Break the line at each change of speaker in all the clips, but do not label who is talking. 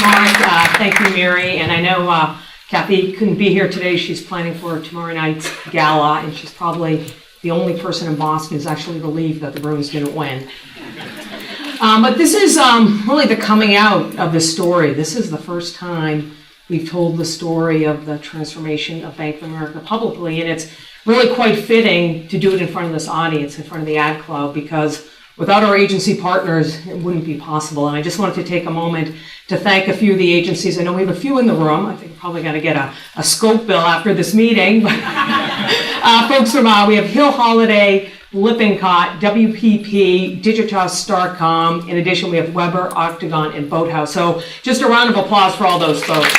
Mark. Thank you, Mary. And I know Kathy couldn't be here today. She's planning for tomorrow night's gala, and she's probably the only person in Boston who's actually relieved that the Bruins didn't win. But this is really the coming out of the story. This is the first time we've told the story of the transformation of Bank of America publicly, and it's really quite fitting to do it in front of this audience, in front of the Ad Club, because without our agency partners, it wouldn't be possible. And I just wanted to take a moment to thank a few of the agencies. I know we have a few in the room. I think we're probably going to get a scope bill after this meeting. But, folks from, we have Hill Holiday, Lippincott, WPP, Digitas, Starcom. In addition, we have Weber, Octagon, and Boathouse. So just a round of applause for all those folks.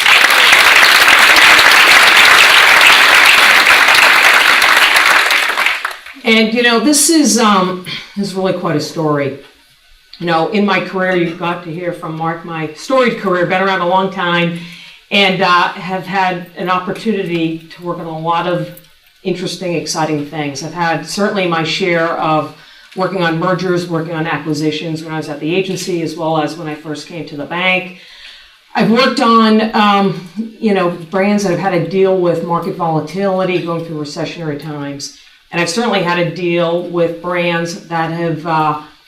And, this is really quite a story. In my career, you've got to hear from Mark, my storied career, been around a long time, and have had an opportunity to work on a lot of interesting, exciting things. I've had certainly my share of working on mergers, working on acquisitions when I was at the agency, as well as when I first came to the bank. I've worked on, brands that have had to deal with market volatility, going through recessionary times. And I've certainly had to deal with brands that have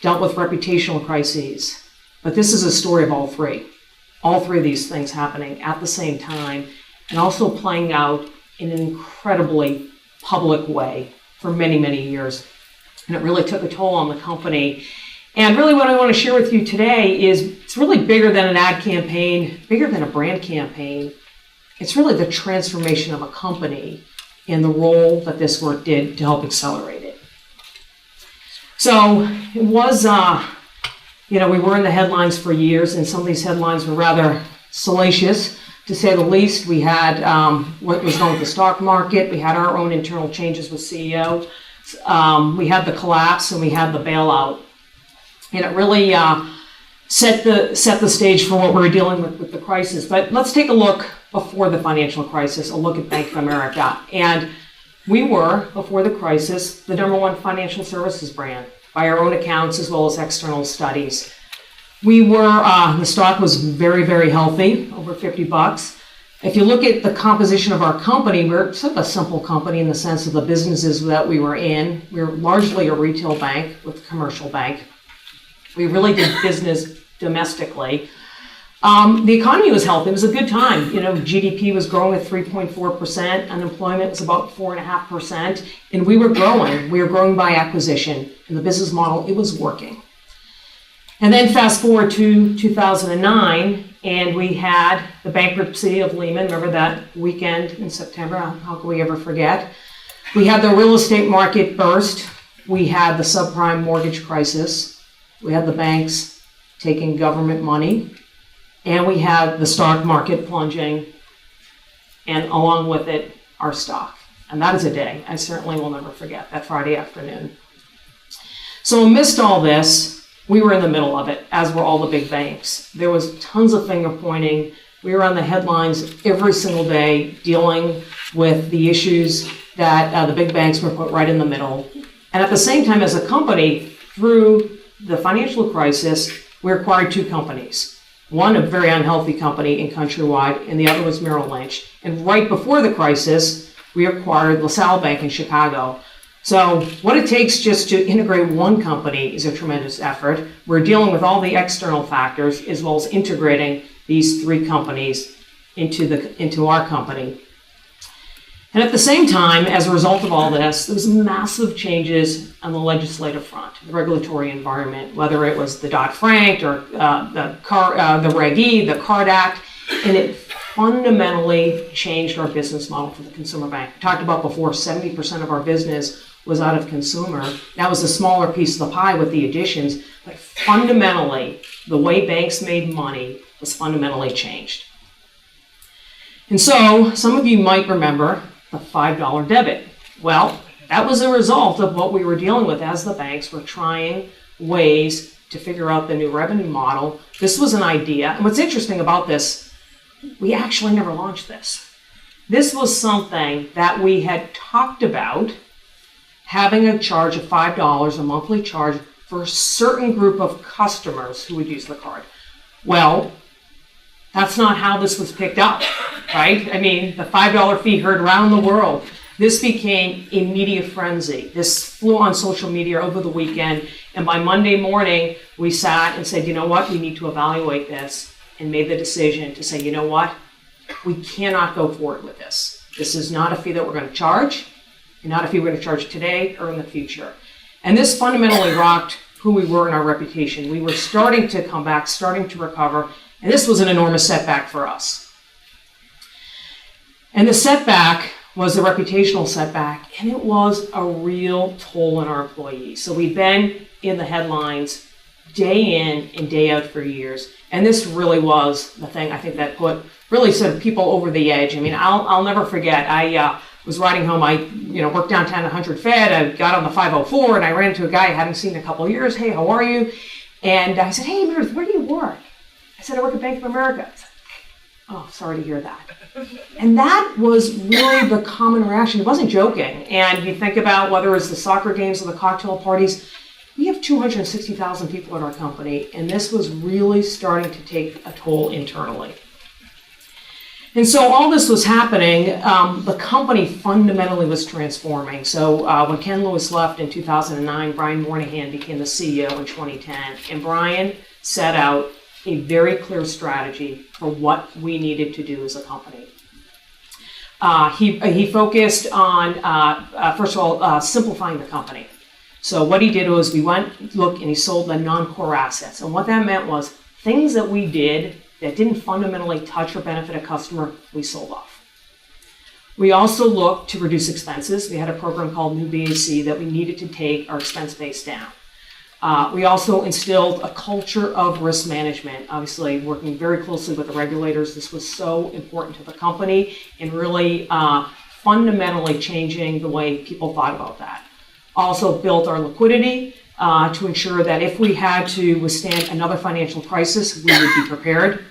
dealt with reputational crises. But this is a story of all three of these things happening at the same time, and also playing out in an incredibly public way for many, many years. And it really took a toll on the company. And really what I want to share with you today is it's really bigger than an ad campaign, bigger than a brand campaign. It's really the transformation of a company and the role that this work did to help accelerate it. So it was, we were in the headlines for years, and some of these headlines were rather salacious, to say the least. We had what was known as the stock market. We had our own internal changes with CEO. We had the collapse, and we had the bailout. And it really set the stage for what we were dealing with the crisis. But let's take a look before the financial crisis, a look at Bank of America. And we were, before the crisis, the #1 financial services brand by our own accounts as well as external studies. We were, the stock was very, very healthy, over $50. If you look at the composition of our company, we're sort of a simple company in the sense of the businesses that we were in. We were largely a retail bank with a commercial bank. We really did business domestically. The economy was healthy. It was a good time. GDP was growing at 3.4%. Unemployment was about 4.5%. And we were growing. We were growing by acquisition. And the business model, it was working. And then fast forward to 2009, and we had the bankruptcy of Lehman. Remember that weekend in September? How can we ever forget? We had the real estate market burst. We had the subprime mortgage crisis. We had the banks taking government money. And we had the stock market plunging, and along with it, our stock. And that is a day I certainly will never forget, that Friday afternoon. So amidst all this, we were in the middle of it, as were all the big banks. There was tons of finger pointing. We were on the headlines every single day, dealing with the issues that the big banks were put right in the middle. And at the same time, as a company, through the financial crisis, we acquired two companies. One, a very unhealthy company in Countrywide, and the other was Merrill Lynch. And right before the crisis, we acquired LaSalle Bank in Chicago. So what it takes just to integrate one company is a tremendous effort. We're dealing with all the external factors as well as integrating these three companies into our company. And at the same time, as a result of all this, there was massive changes on the legislative front, the regulatory environment, whether it was the Dodd-Frank or the Reg E, the Card Act, and it fundamentally changed our business model for the consumer bank. I talked about before, 70% of our business was out of consumer. That was a smaller piece of the pie with the additions, but fundamentally, the way banks made money was fundamentally changed. And so, some of you might remember the $5 debit. Well, that was a result of what we were dealing with as the banks were trying ways to figure out the new revenue model. This was an idea. And what's interesting about this, we actually never launched this. This was something that we had talked about, having a charge of $5, a monthly charge for a certain group of customers who would use the card. Well, That's not how this was picked up, right? I mean, the $5 fee heard around the world. This became a media frenzy. This flew on social media over the weekend, and by Monday morning, we sat and said, you know what, we need to evaluate this, and made the decision to say, you know what, we cannot go forward with this. This is not a fee that we're going to charge, and not a fee we're going to charge today or in the future. And this fundamentally rocked who we were and our reputation. We were starting to come back, starting to recover, and this was an enormous setback for us. And the setback was a reputational setback, and it was a real toll on our employees. So we've been in the headlines day in and day out for years, and this really was the thing I think that really sent people over the edge. I mean, I'll never forget. I was riding home. I worked downtown at 100 Fed. I got on the 504, and I ran into a guy I hadn't seen in a couple of years. Hey, how are you? And I said, hey, Meredith, where do you work? I said, I work at Bank of America. I said, oh, sorry to hear that. And that was really the common reaction. He wasn't joking. And you think about whether it's the soccer games or the cocktail parties, we have 260,000 people in our company, and this was really starting to take a toll internally. And so all this was happening, the company fundamentally was transforming. So when Ken Lewis left in 2009, Brian Moynihan became the CEO in 2010, and Brian set out a very clear strategy for what we needed to do as a company. He focused on, first of all, simplifying the company. So what he did was we looked and he sold the non-core assets. And what that meant was things that we did that didn't fundamentally touch or benefit a customer, we sold off. We also looked to reduce expenses. We had a program called New BAC that we needed to take our expense base down. We also instilled a culture of risk management, obviously working very closely with the regulators. This was so important to the company and really fundamentally changing the way people thought about that. Also built our liquidity to ensure that if we had to withstand another financial crisis, we would be prepared.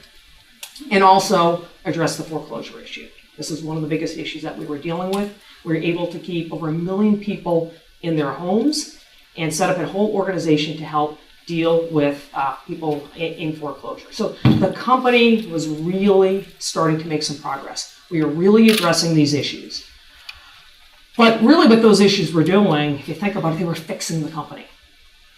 And also address the foreclosure issue. This is one of the biggest issues that we were dealing with. We were able to keep over 1 million people in their homes and set up a whole organization to help deal with people in foreclosure. So the company was really starting to make some progress. We were really addressing these issues. But really what those issues were doing, if you think about it, they were fixing the company.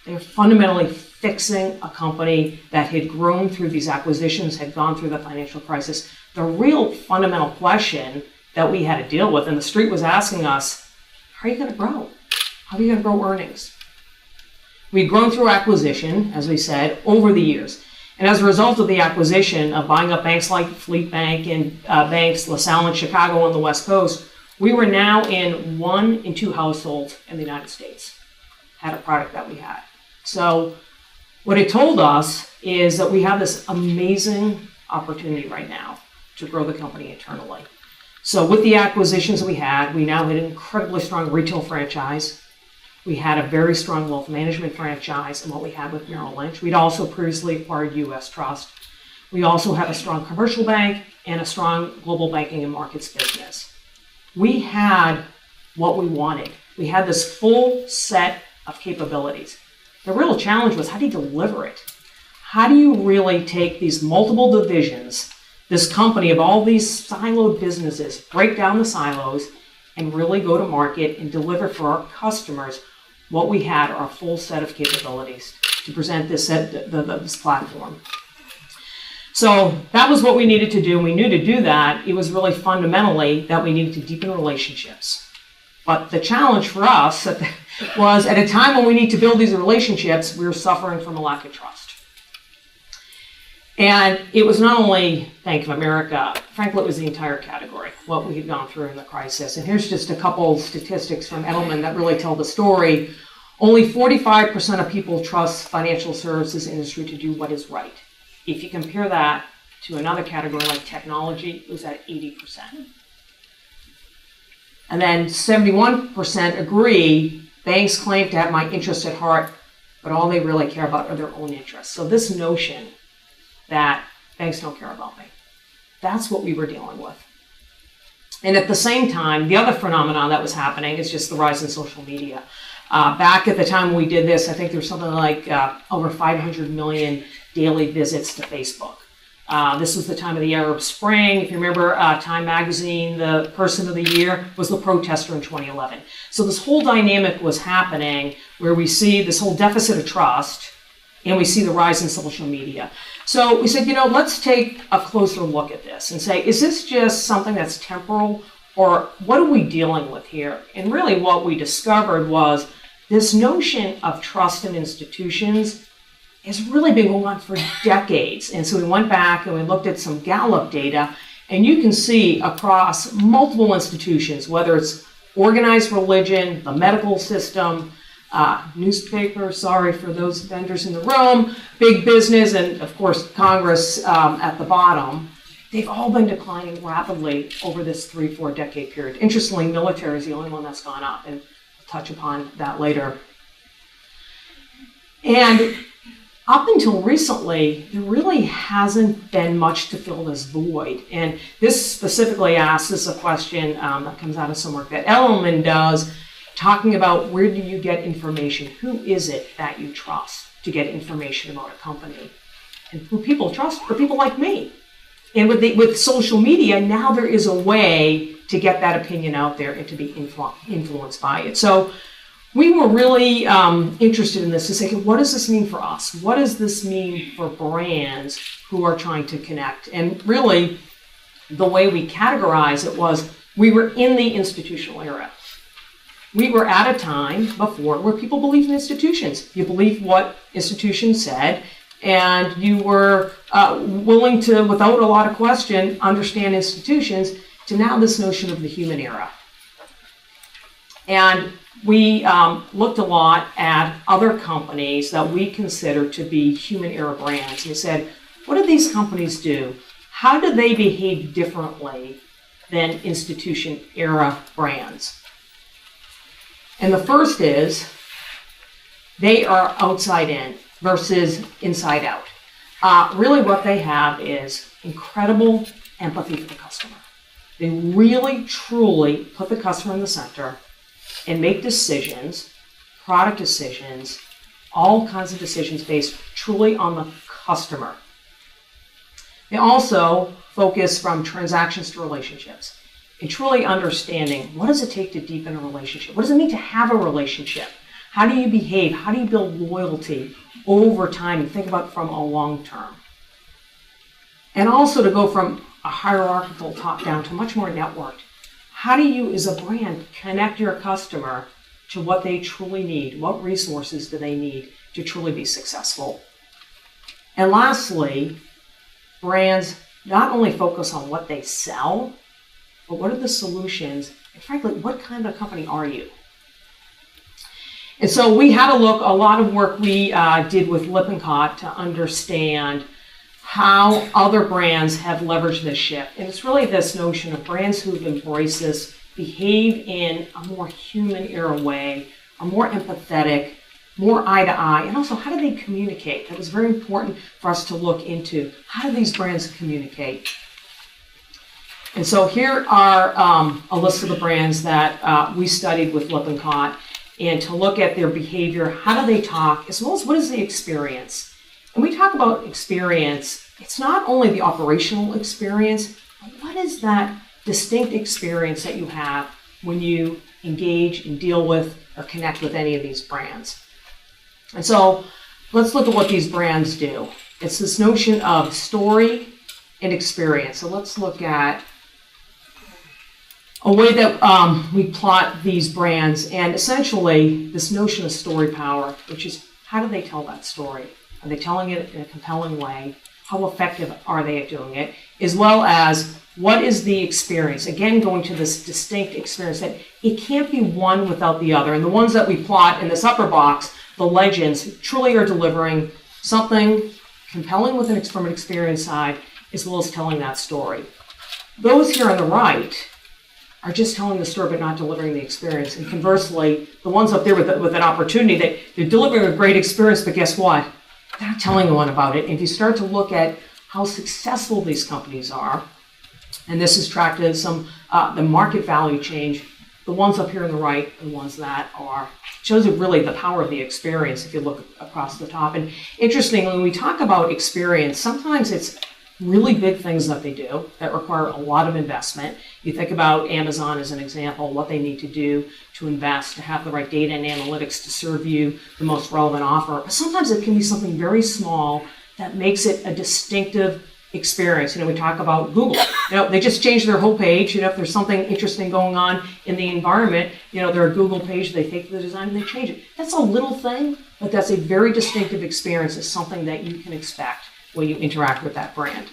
They were fundamentally fixing a company that had grown through these acquisitions, had gone through the financial crisis. The real fundamental question that we had to deal with, and the street was asking us, how are you going to grow? How are you going to grow earnings? We'd grown through acquisition, as we said, over the years. And as a result of the acquisition of buying up banks like Fleet Bank and banks LaSalle and Chicago on the West Coast, we were now in 1 in 2 households in the United States had a product that we had. So what it told us is that we have this amazing opportunity right now to grow the company internally. So with the acquisitions we had, we now had an incredibly strong retail franchise. We had a very strong wealth management franchise in what we had with Merrill Lynch. We'd also previously acquired U.S. Trust. We also have a strong commercial bank and a strong global banking and markets business. We had what we wanted. We had this full set of capabilities. The real challenge was, how do you deliver it? How do you really take these multiple divisions, this company of all these siloed businesses, break down the silos, and really go to market and deliver for our customers what we had, our full set of capabilities to present this platform. So that was what we needed to do. We knew to do that, it was really fundamentally that we needed to deepen relationships. But the challenge for us was at a time when we need to build these relationships, we were suffering from a lack of trust. And it was not only Bank of America, frankly, it was the entire category, what we had gone through in the crisis. And here's just a couple statistics from Edelman that really tell the story. Only 45% of people trust financial services industry to do what is right. If you compare that to another category like technology, it was at 80%. And then 71% agree banks claim to have my interests at heart, but all they really care about are their own interests. So this notion that banks don't care about me, that's what we were dealing with. And at the same time, the other phenomenon that was happening is just the rise in social media. Back at the time when we did this, I think there was something like over 500 million daily visits to Facebook. This was the time of the Arab Spring. If you remember, Time Magazine, the Person of the Year was the protester in 2011. So this whole dynamic was happening where we see this whole deficit of trust and we see the rise in social media. So we said, let's take a closer look at this and say, is this just something that's temporal, or what are we dealing with here? And really what we discovered was this notion of trust in institutions has really been going on for decades. And so we went back and we looked at some Gallup data, and you can see across multiple institutions, whether it's organized religion, the medical system, newspapers, sorry for those vendors in the room, big business, and of course Congress at the bottom, they've all been declining rapidly over this 3-4 decade period. Interestingly, military is the only one that's gone up, and I'll touch upon that later. And up until recently, there really hasn't been much to fill this void. And this specifically asks a question that comes out of some work that Edelman does, talking about where do you get information? Who is it that you trust to get information about a company? And who people trust are people like me. And with social media, now there is a way to get that opinion out there and to be influenced by it. So we were really interested in this to say, what does this mean for us? What does this mean for brands who are trying to connect? And really, the way we categorize it was we were in the institutional era. We were at a time before where people believed in institutions. You believed what institutions said, and you were willing to, without a lot of question, understand institutions, to now this notion of the human era. And we looked a lot at other companies that we consider to be human era brands. We said, what do these companies do? How do they behave differently than institution era brands? And the first is they are outside in versus inside out. Really what they have is incredible empathy for the customer. They really, truly put the customer in the center and make decisions, product decisions, all kinds of decisions based truly on the customer. They also focus from transactions to relationships and truly understanding what does it take to deepen a relationship? What does it mean to have a relationship? How do you behave? How do you build loyalty over time and think about it from a long term? And also to go from a hierarchical top down to much more networked. How do you as a brand connect your customer to what they truly need? What resources do they need to truly be successful? And lastly, brands not only focus on what they sell, but what are the solutions? And frankly, what kind of company are you? And so we had a lot of work we did with Lippincott to understand how other brands have leveraged this shift. And it's really this notion of brands who've embraced this, behave in a more human era way, are more empathetic, more eye to eye, and also how do they communicate? That was very important for us to look into. How do these brands communicate? And so here are a list of the brands that we studied with Lippincott, and to look at their behavior, how do they talk, as well as what is the experience. And we talk about experience, it's not only the operational experience, but what is that distinct experience that you have when you engage and deal with or connect with any of these brands. And so let's look at what these brands do. It's this notion of story and experience. So let's look at a way that we plot these brands, and essentially this notion of story power, which is how do they tell that story? Are they telling it in a compelling way? How effective are they at doing it? As well as what is the experience? Again, going to this distinct experience that it can't be one without the other. And the ones that we plot in this upper box, the legends, truly are delivering something compelling from an experience side, as well as telling that story. Those here on the right are just telling the story but not delivering the experience. And conversely, the ones up there with an opportunity, they're delivering a great experience, but guess what? They're not telling anyone about it. And if you start to look at how successful these companies are, and this is tracked as some the market value change, the ones up here on the right are the ones that shows you really the power of the experience if you look across the top. And interestingly, when we talk about experience, sometimes it's really big things that they do that require a lot of investment. You think about Amazon as an example, what they need to do to invest, to have the right data and analytics to serve you the most relevant offer. But sometimes it can be something very small that makes it a distinctive experience. We talk about Google. They just changed their whole page. If there's something interesting going on in the environment, their Google page, they take the design and they change it. That's a little thing, but that's a very distinctive experience. It's something that you can expect when you interact with that brand.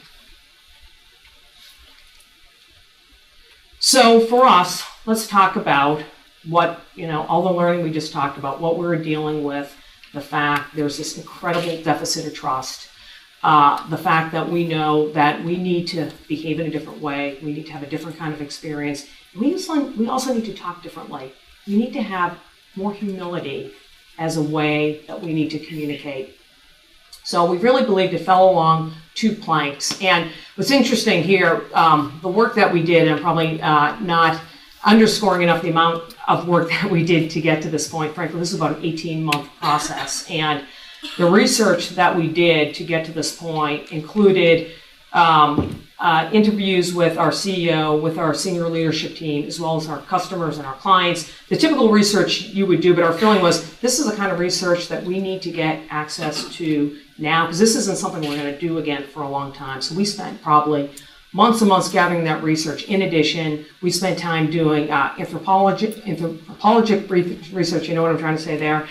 So for us, let's talk about what, all the learning we just talked about, what we're dealing with, the fact there's this incredible deficit of trust, the fact that we know that we need to behave in a different way, we need to have a different kind of experience. We also need to talk differently. We need to have more humility as a way that we need to communicate. So we really believed it fell along two planks. And what's interesting here, the work that we did, and I'm probably not underscoring enough the amount of work that we did to get to this point. Frankly, this is about an 18-month process. And the research that we did to get to this point included interviews with our CEO, with our senior leadership team, as well as our customers and our clients. The typical research you would do, but our feeling was this is the kind of research that we need to get access to now, because this isn't something we're going to do again for a long time. So we spent probably months and months gathering that research. In addition, we spent time doing anthropologic research. You know what I'm trying to say there.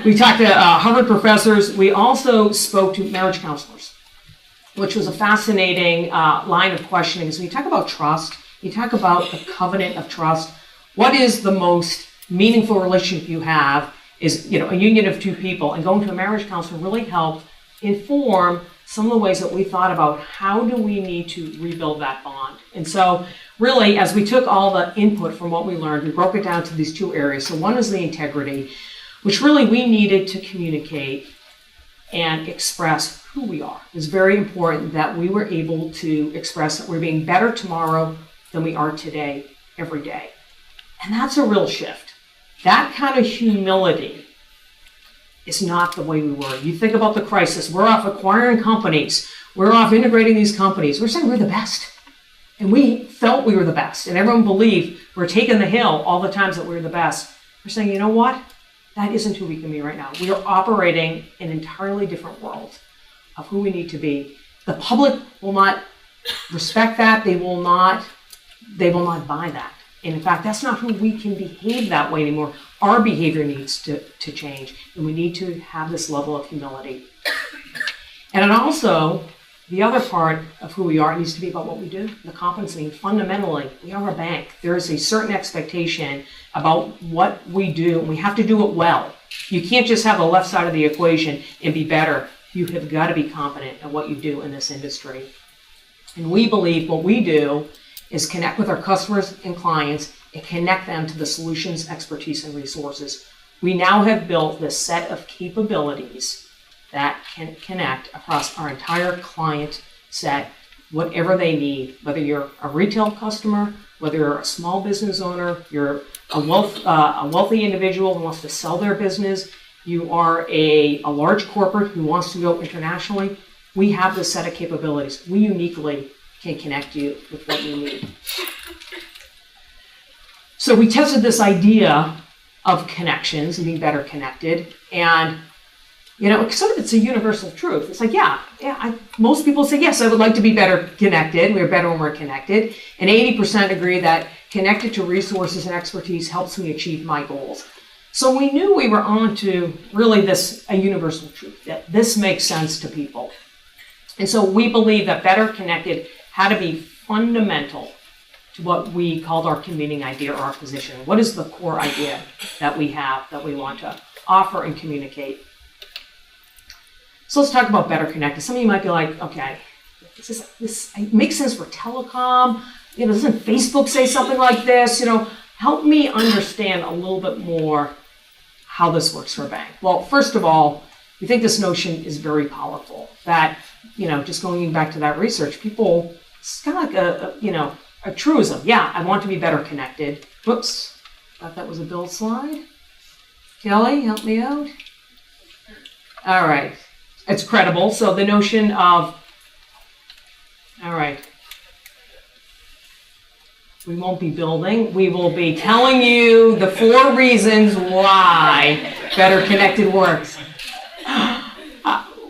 We talked to Harvard professors. We also spoke to marriage counselors, which was a fascinating line of questioning. Because when you talk about trust, you talk about the covenant of trust. What is the most meaningful relationship you have is, a union of two people. And going to a marriage counselor really helped inform some of the ways that we thought about how do we need to rebuild that bond. And so really, as we took all the input from what we learned, we broke it down to these two areas. So one is the integrity, which really we needed to communicate and express who we are. It was very important that we were able to express that we're being better tomorrow than we are today, every day. And that's a real shift. That kind of humility is not the way we were. You think about the crisis. We're off acquiring companies. We're off integrating these companies. We're saying we're the best. And we felt we were the best. And everyone believed we're taking the hill all the times that we were the best. We're saying, you know what? That isn't who we can be right now. We are operating in an entirely different world of who we need to be. The public will not respect that. They will not buy that. And in fact, that's not who we can behave that way anymore. Our behavior needs to change, and we need to have this level of humility. And then also, the other part of who we are needs to be about what we do, the competency. Fundamentally, we are a bank. There is a certain expectation about what we do, and we have to do it well. You can't just have the left side of the equation and be better. You have got to be competent at what you do in this industry. And we believe what we do is connect with our customers and clients and connect them to the solutions, expertise, and resources. We now have built this set of capabilities that can connect across our entire client set, whatever they need, whether you're a retail customer, whether you're a small business owner, you're a wealthy individual who wants to sell their business, you are a large corporate who wants to go internationally. We have this set of capabilities. We uniquely can connect you with what you need. So we tested this idea of connections and being better connected, and sort of it's a universal truth. It's like, most people say, yes, I would like to be better connected. We're better when we're connected. And 80% agree that connected to resources and expertise helps me achieve my goals. So we knew we were on to really a universal truth, that this makes sense to people. And so we believe that better connected had to be fundamental to what we called our convening idea or our position. What is the core idea that we have that we want to offer and communicate? So let's talk about better connected. Some of you might be like, okay, this makes sense for telecom. Doesn't Facebook say something like this? Help me understand a little bit more how this works for a bank. Well, first of all, we think this notion is very powerful. That, just going back to that research, people, it's kind of like a truism. Yeah, I want to be better connected. Whoops, thought that was a Bill slide. Kelly, help me out. All right, it's credible. So the notion of All right. We won't be building. We will be telling you the 4 reasons why Better Connected works.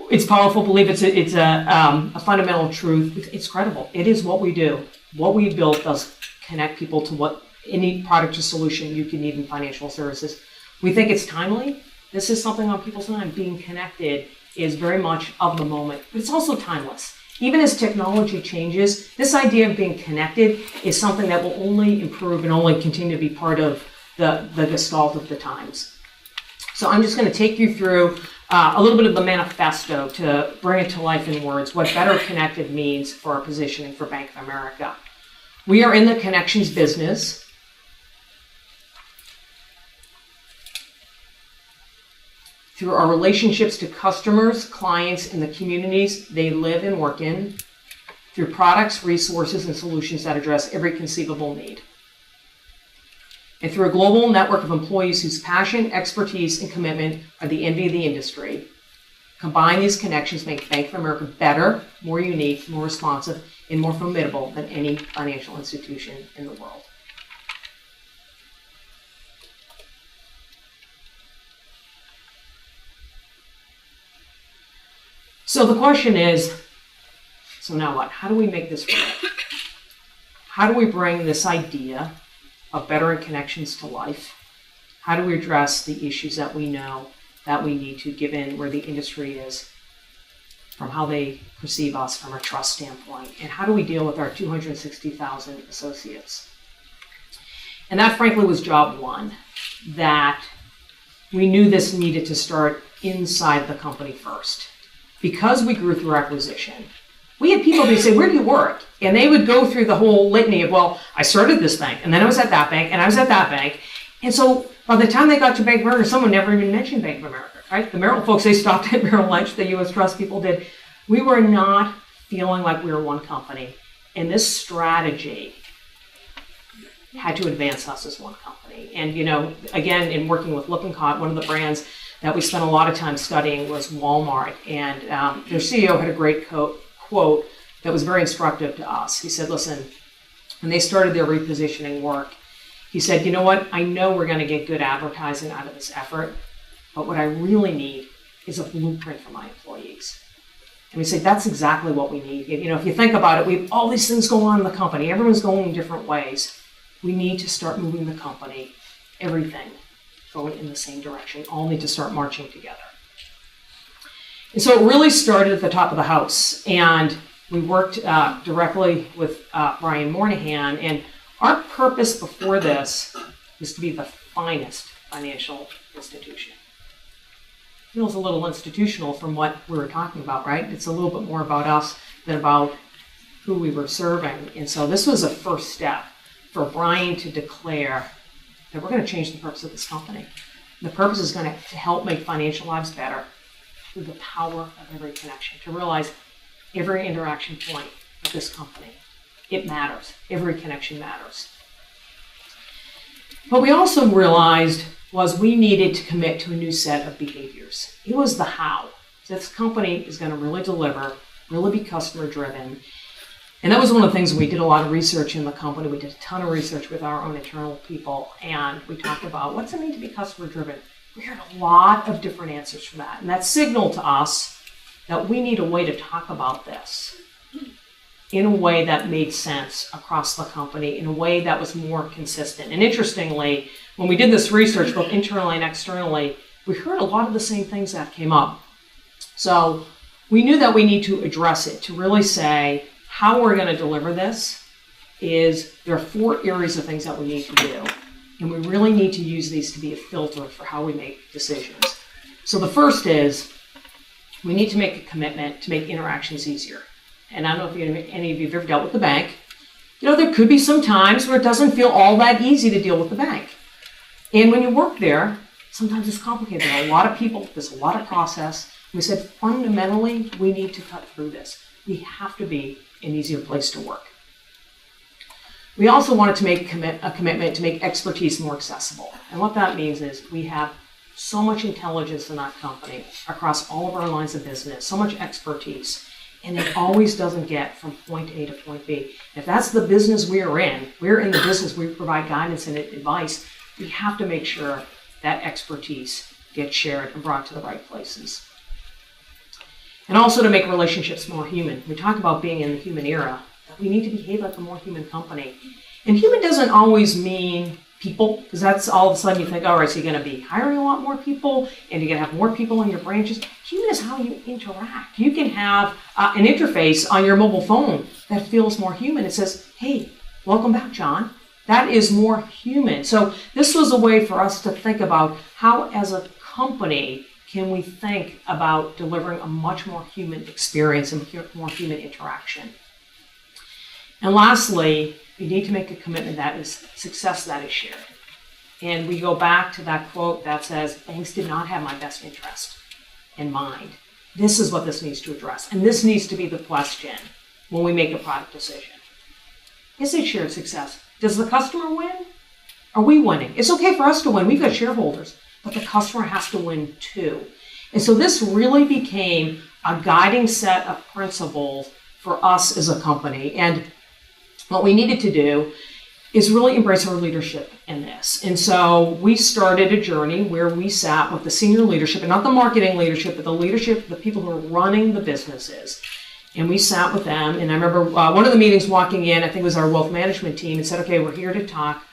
It's powerful. Believe it's a fundamental truth. It's credible. It is what we do. What we built does connect people to what any product or solution you can need in financial services. We think it's timely. This is something on people's mind. Being connected is very much of the moment, but it's also timeless. Even as technology changes, this idea of being connected is something that will only improve and only continue to be part of the gestalt of the times. So I'm just going to take you through a little bit of the manifesto to bring it to life in words, what Better Connected means for our positioning for Bank of America. We are in the connections business. Through our relationships to customers, clients, and the communities they live and work in, through products, resources, and solutions that address every conceivable need. And through a global network of employees whose passion, expertise, and commitment are the envy of the industry. Combine these connections make Bank of America better, more unique, more responsive, and more formidable than any financial institution in the world. So the question is, so now what? How do we make this work? How do we bring this idea of better connections to life? How do we address the issues that we know that we need to, given where the industry is, from how they perceive us from a trust standpoint? And how do we deal with our 260,000 associates? And that, frankly, was job one, that we knew this needed to start inside the company first. Because we grew through acquisition, we had people who say, where do you work? And they would go through the whole litany of, well, I started this bank, and then I was at that bank, and I was at that bank. And so by the time they got to Bank of America, someone never even mentioned Bank of America, right? The Merrill folks, they stopped at Merrill Lynch, the U.S. Trust people did. We were not feeling like we were one company. And this strategy had to advance us as one company. And, you know, again, in working with Lippincott, one of the brands that we spent a lot of time studying was Walmart. And their CEO had a great quote that was very instructive to us. He said, listen, when they started their repositioning work, he said, you know what, I know we're going to get good advertising out of this effort, but what I really need is a blueprint for my employees. And we say, that's exactly what we need. You know, if you think about it, we have all these things going on in the company. Everyone's going in different ways. We need to start moving the company, everything going in the same direction. All need to start marching together. And so it really started at the top of the house. And we worked directly with Brian Moynihan. And our purpose before this is to be the finest financial institution. Feels a little institutional from what we were talking about, right? It's a little bit more about us than about who we were serving. And so this was a first step for Brian to declare that we're going to change the purpose of this company. The purpose is going to help make financial lives better through the power of every connection, to realize every interaction point of this company, it matters. Every connection matters. What we also realized was we needed to commit to a new set of behaviors. It was the how. This company is going to really deliver, really be customer driven. And that was one of the things we did a lot of research in the company. We did a ton of research with our own internal people, and we talked about what's it mean to be customer driven. We heard a lot of different answers from that. And that signaled to us that we need a way to talk about this in a way that made sense across the company, in a way that was more consistent. And interestingly, when we did this research, both internally and externally, we heard a lot of the same things that came up. So we knew that we need to address it, to really say how we're going to deliver this is there are 4 areas of things that we need to do. And we really need to use these to be a filter for how we make decisions. So the first is we need to make a commitment to make interactions easier. And I don't know if any of you have ever dealt with the bank. You know, there could be some times where it doesn't feel all that easy to deal with the bank. And when you work there, sometimes it's complicated. There are a lot of people, there's a lot of process. We said, fundamentally, we need to cut through this. We have to be an easier place to work. We also wanted to make a commitment to make expertise more accessible. And what that means is we have so much intelligence in that company across all of our lines of business, so much expertise. And it always doesn't get from point A to point B. If that's the business we're in the business, we provide guidance and advice, we have to make sure that expertise gets shared and brought to the right places. And also to make relationships more human. We talk about being in the human era, that we need to behave like a more human company. And human doesn't always mean people, because that's all of a sudden you think, all right, so you're going to be hiring a lot more people and you're going to have more people in your branches. Human is how you interact. You can have an interface on your mobile phone that feels more human. It says, hey, welcome back, John. That is more human. So this was a way for us to think about how, as a company, can we think about delivering a much more human experience and more human interaction. And lastly, you need to make a commitment that is success that is shared. And we go back to that quote that says, banks did not have my best interest in mind. This is what this needs to address. And this needs to be the question when we make a product decision. Is it shared success? Does the customer win? Are we winning? It's okay for us to win. We've got shareholders, but the customer has to win too. And so this really became a guiding set of principles for us as a company. And what we needed to do is really embrace our leadership in this. And so we started a journey where we sat with the senior leadership, and not the marketing leadership, but the leadership, the people who are running the businesses. And we sat with them. And I remember one of the meetings walking in, I think it was our wealth management team, and said, okay, we're here to talk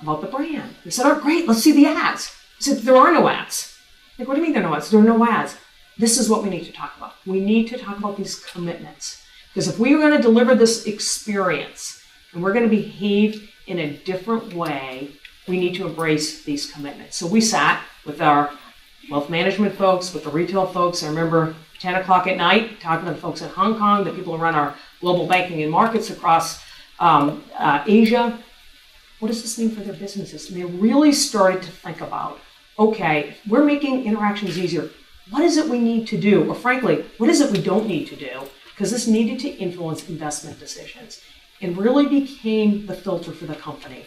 about the brand. They said, oh, great, let's see the ads. I said, there are no ads. Like, what do you mean there are no ads? There are no ads. This is what we need to talk about. We need to talk about these commitments. Because if we are going to deliver this experience, and we're going to behave in a different way, we need to embrace these commitments. So we sat with our wealth management folks, with the retail folks. I remember 10 o'clock at night talking to the folks in Hong Kong, the people who run our global banking and markets across Asia. What does this mean for their businesses? And they really started to think about, okay, if we're making interactions easier, what is it we need to do? Or frankly, what is it we don't need to do? Because this needed to influence investment decisions. And really became the filter for the company.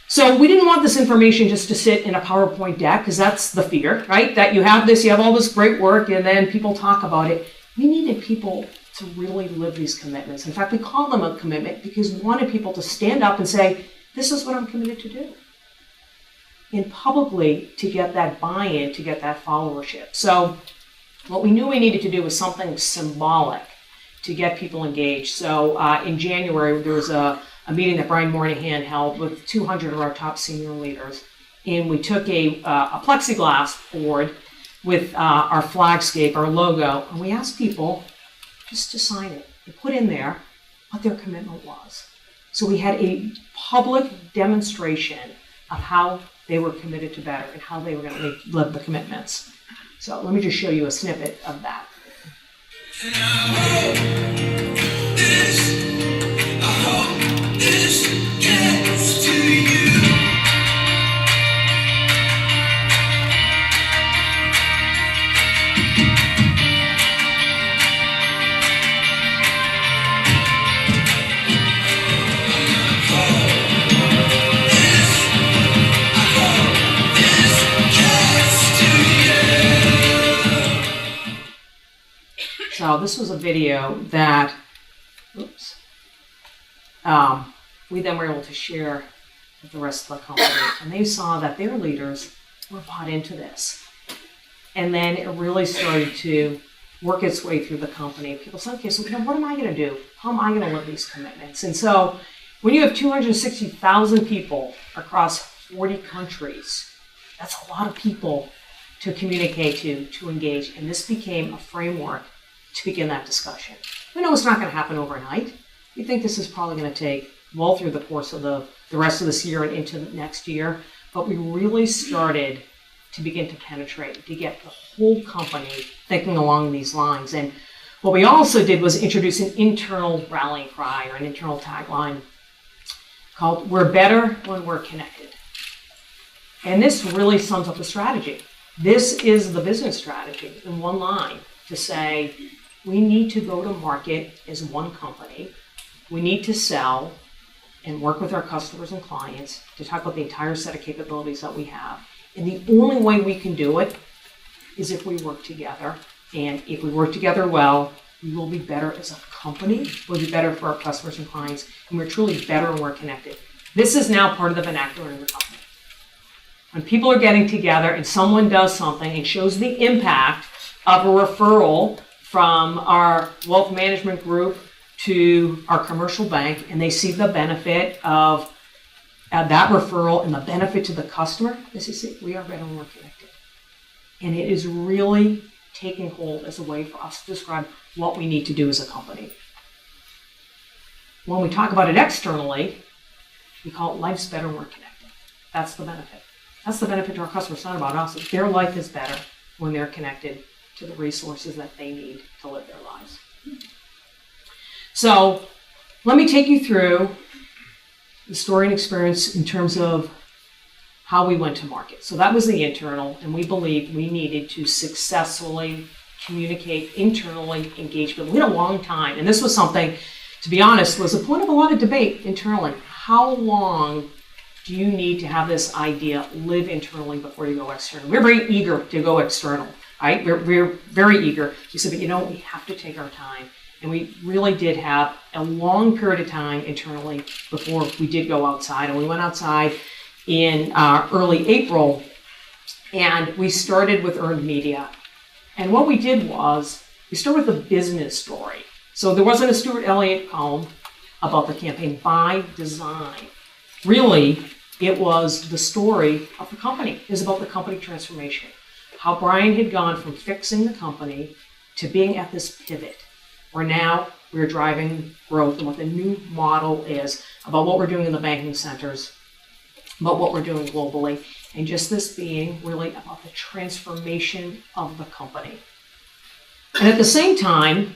So we didn't want this information just to sit in a PowerPoint deck, because that's the fear, right? That you have this, you have all this great work, and then people talk about it. We needed people to really live these commitments. In fact, we call them a commitment because we wanted people to stand up and say, this is what I'm committed to do. And publicly to get that buy-in, to get that followership. So what we knew we needed to do was something symbolic to get people engaged. So in January, there was a meeting that Brian Moynihan held with 200 of our top senior leaders. And we took a plexiglass board with our flagscape, our logo, and we asked people just to sign it and put in there what their commitment was. So we had a public demonstration of how they were committed to better and how they were going to live the commitments. So let me just show you a snippet of that. And I hope this gets to you. So this was a video that, we then were able to share with the rest of the company. And they saw that their leaders were bought into this. And then it really started to work its way through the company. People said, okay, so what am I going to do? How am I going to live these commitments? And so when you have 260,000 people across 40 countries, that's a lot of people to communicate to engage. And this became a framework to begin that discussion. We know it's not going to happen overnight. We think this is probably going to take well through the course of the rest of this year and into next year. But we really started to begin to penetrate, to get the whole company thinking along these lines. And what we also did was introduce an internal rallying cry or an internal tagline called "We're better when we're connected." And this really sums up the strategy. This is the business strategy in one line to say, we need to go to market as one company. We need to sell and work with our customers and clients to talk about the entire set of capabilities that we have. And the only way we can do it is if we work together. And if we work together well, we will be better as a company, we'll be better for our customers and clients, and we're truly better and we're connected. This is now part of the vernacular in the company. When people are getting together and someone does something and shows the impact of a referral from our wealth management group to our commercial bank, and they see the benefit of that referral and the benefit to the customer, they say, see, we are better and we're connected. And it is really taking hold as a way for us to describe what we need to do as a company. When we talk about it externally, we call it life's better and we're connected. That's the benefit. That's the benefit to our customers. It's not about us. Their life is better when they're connected to the resources that they need to live their lives. So let me take you through the story and experience in terms of how we went to market. So that was the internal, and we believed we needed to successfully communicate internally, engage people. We had a long time, and this was something, to be honest, was a point of a lot of debate internally. How long do you need to have this idea live internally before you go external? We're very eager to go external, right? We're very eager. We said, but we have to take our time. And we really did have a long period of time internally before we did go outside. And we went outside in early April, and we started with earned media. And what we did was, we started with a business story. So there wasn't a Stuart Elliott column about the campaign by design. Really, it was the story of the company. It was about the company transformation. How Brian had gone from fixing the company to being at this pivot, where now we're driving growth and what the new model is, about what we're doing in the banking centers, about what we're doing globally, and just this being really about the transformation of the company. And at the same time,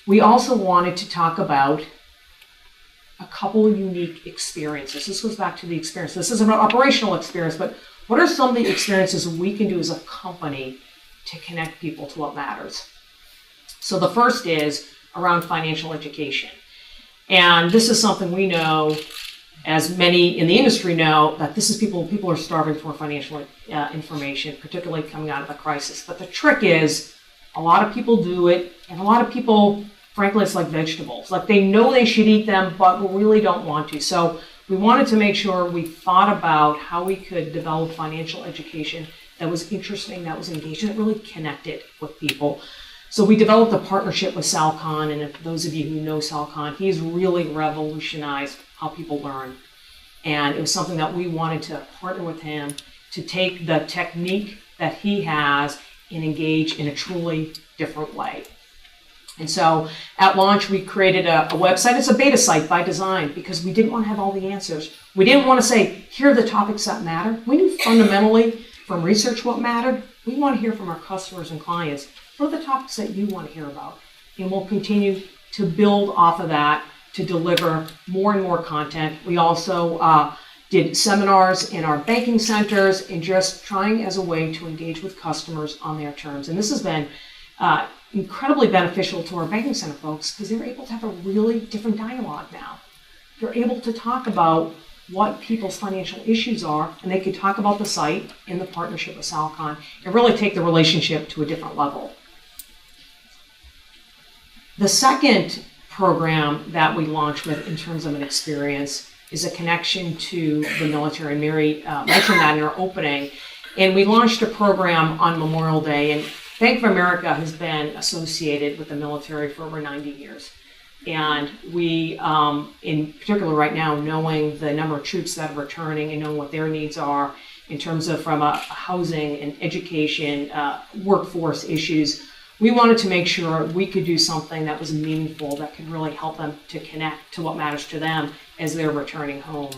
we also wanted to talk about a couple of unique experiences. This goes back to the experience. This isn't an operational experience, but what are some of the experiences we can do as a company to connect people to what matters? So the first is around financial education. And this is something we know, as many in the industry know, that this is people are starving for financial information, particularly coming out of the crisis. But the trick is, a lot of people do it, and a lot of people, frankly, it's like vegetables. Like they know they should eat them, but really don't want to. So we wanted to make sure we thought about how we could develop financial education that was interesting, that was engaging, that really connected with people. So we developed a partnership with Sal Khan, and if those of you who know Sal Khan, he's really revolutionized how people learn. And it was something that we wanted to partner with him to take the technique that he has and engage in a truly different way. And so at launch, we created a website. It's a beta site by design because we didn't want to have all the answers. We didn't want to say, here are the topics that matter. We knew fundamentally from research what mattered. We want to hear from our customers and clients. What are the topics that you want to hear about? And we'll continue to build off of that to deliver more and more content. We also did seminars in our banking centers and just trying as a way to engage with customers on their terms. And this has been incredibly beneficial to our banking center folks because they're able to have a really different dialogue now. They're able to talk about what people's financial issues are, and they could talk about the site in the partnership with Sal Khan and really take the relationship to a different level. The second program that we launched with in terms of an experience is a connection to the military. And Mary mentioned that in her opening. And we launched a program on Memorial Day, and Bank of America has been associated with the military for over 90 years. And we, in particular right now, knowing the number of troops that are returning and knowing what their needs are in terms of from a housing and education, workforce issues, we wanted to make sure we could do something that was meaningful, that could really help them to connect to what matters to them as they're returning home.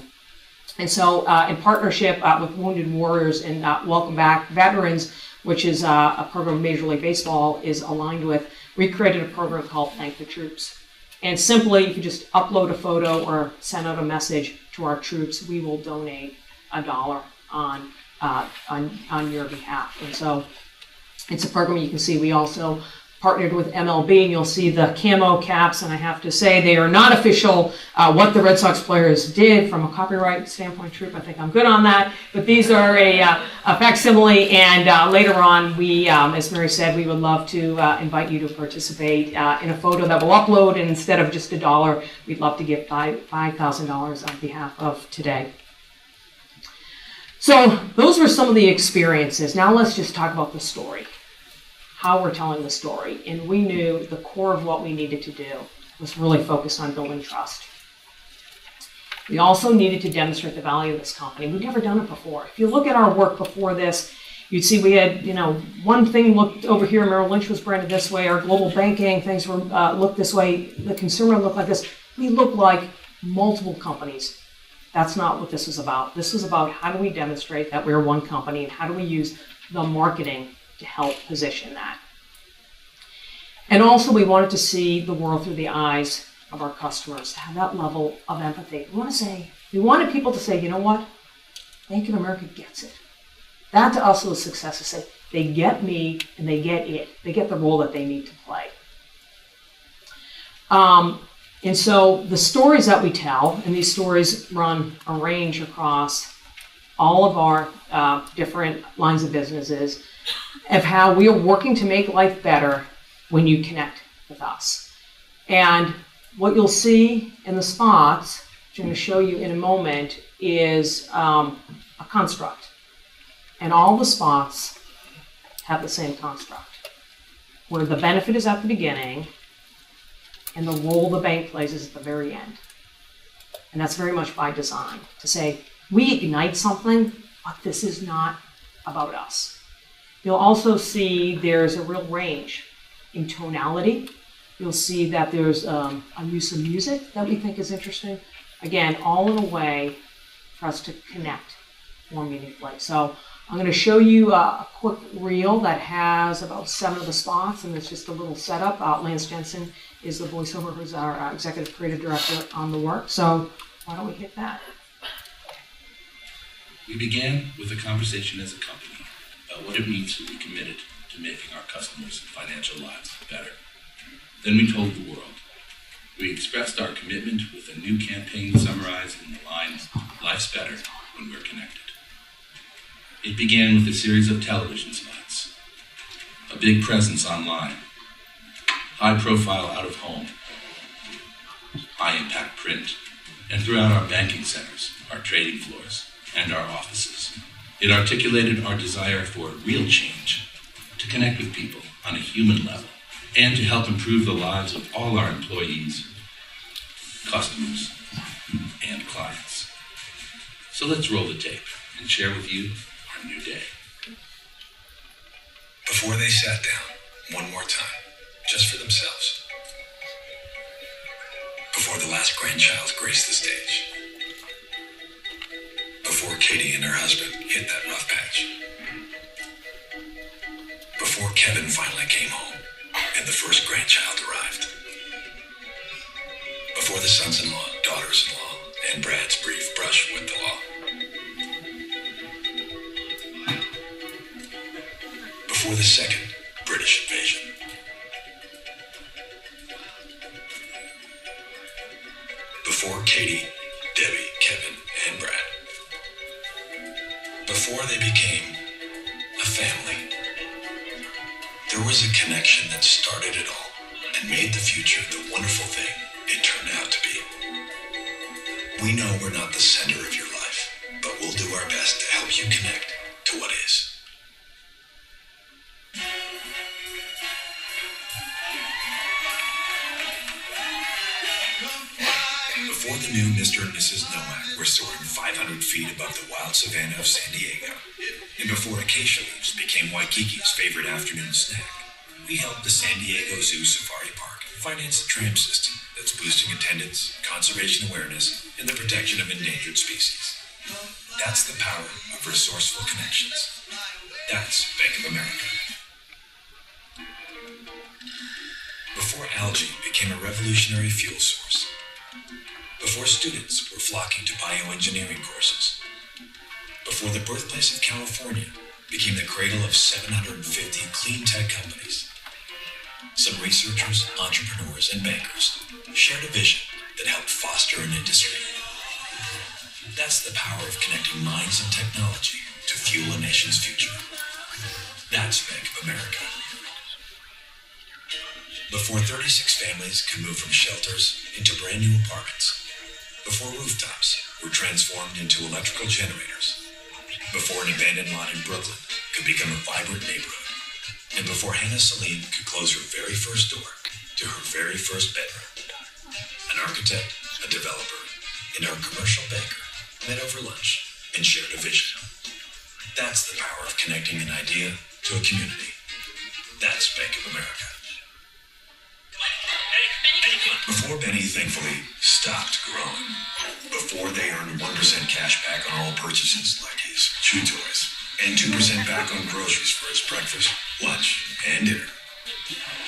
And so in partnership with Wounded Warriors and Welcome Back Veterans, which is a program Major League Baseball is aligned with, we created a program called Thank the Troops. And simply, if you just upload a photo or send out a message to our troops, we will donate $1 on your behalf. And so it's a program you can see. We also partnered with MLB, and you'll see the camo caps, and I have to say they are not official what the Red Sox players did from a copyright standpoint. Troop, I think I'm good on that, but these are a facsimile, and later on we, as Mary said, we would love to invite you to participate in a photo that we'll upload, and instead of just $1, we'd love to give $5,000 on behalf of today. So those were some of the experiences. Now let's just talk about the story. How we're telling the story. And we knew the core of what we needed to do was really focus on building trust. We also needed to demonstrate the value of this company. We've never done it before. If you look at our work before this, you'd see we had, one thing looked over here, Merrill Lynch was branded this way, our global banking things were looked this way, the consumer looked like this. We look like multiple companies. That's not what this is about. This is about how do we demonstrate that we're one company, and how do we use the marketing to help position that. And also we wanted to see the world through the eyes of our customers, to have that level of empathy. We wanted people to say, you know what? Bank of America gets it. That to us was success, to say, they get me and they get it. They get the role that they need to play. And so the stories that we tell, and these stories run a range across all of our different lines of businesses, of how we are working to make life better when you connect with us. And what you'll see in the spots, which I'm going to show you in a moment, is a construct. And all the spots have the same construct, where the benefit is at the beginning and the role the bank plays is at the very end. And that's very much by design, to say, we ignite something, but this is not about us. You'll also see there's a real range in tonality. You'll see that there's a use of music that we think is interesting. Again, all in a way for us to connect more meaningfully. So I'm going to show you a quick reel that has about 7 of the spots, and it's just a little setup. Lance Jensen is the voiceover, who's our executive creative director on the work. So why don't we hit that?
We began with a conversation as a company about what it means to be committed to making our customers' financial lives better. Then we told the world. We expressed our commitment with a new campaign summarizing the lines, "Life's better when we're connected." It began with a series of television spots, a big presence online, high profile out of home, high impact print, and throughout our banking centers, our trading floors, and our offices. It articulated our desire for real change, to connect with people on a human level, and to help improve the lives of all our employees, customers, and clients. So let's roll the tape and share with you our new day.
Before they sat down, one more time, just for themselves. Before the last grandchild graced the stage. Before Katie and her husband hit that rough patch. Before Kevin finally came home and the first grandchild arrived. Before the sons-in-law, daughters-in-law, and Brad's brief brush with the law. Before the second British invasion. Before Katie, Debbie, Kevin, and Brad. Before they became a family. There was a connection that started it all and made the future the wonderful thing it turned out to be. We know we're not the center of your life, but we'll do our best to help you connect to what is. Before the new Mr. and Mrs. Nowak were soaring 500 feet above the wild savanna of San Diego, and before acacia leaves became Waikiki's favorite afternoon snack, we helped the San Diego Zoo Safari Park finance the tram system that's boosting attendance, conservation awareness, and the protection of endangered species. That's the power of resourceful connections. That's Bank of America. Before algae became a revolutionary fuel source. Before students were flocking to bioengineering courses. Before the birthplace of California became the cradle of 750 clean tech companies. Some researchers, entrepreneurs, and bankers shared a vision that helped foster an industry. That's the power of connecting minds and technology to fuel a nation's future. That's Bank of America. Before 36 families could move from shelters into brand new apartments. Before rooftops were transformed into electrical generators. Before an abandoned lot in Brooklyn could become a vibrant neighborhood. And before Hannah Celine could close her very first door to her very first bedroom. An architect, a developer, and our commercial banker met over lunch and shared a vision. That's the power of connecting an idea to a community. That's Bank of America. Before Benny thankfully stopped growing, before they earned 1% cash back on all purchases like his chew toys, and 2% back on groceries for his breakfast, lunch, and dinner,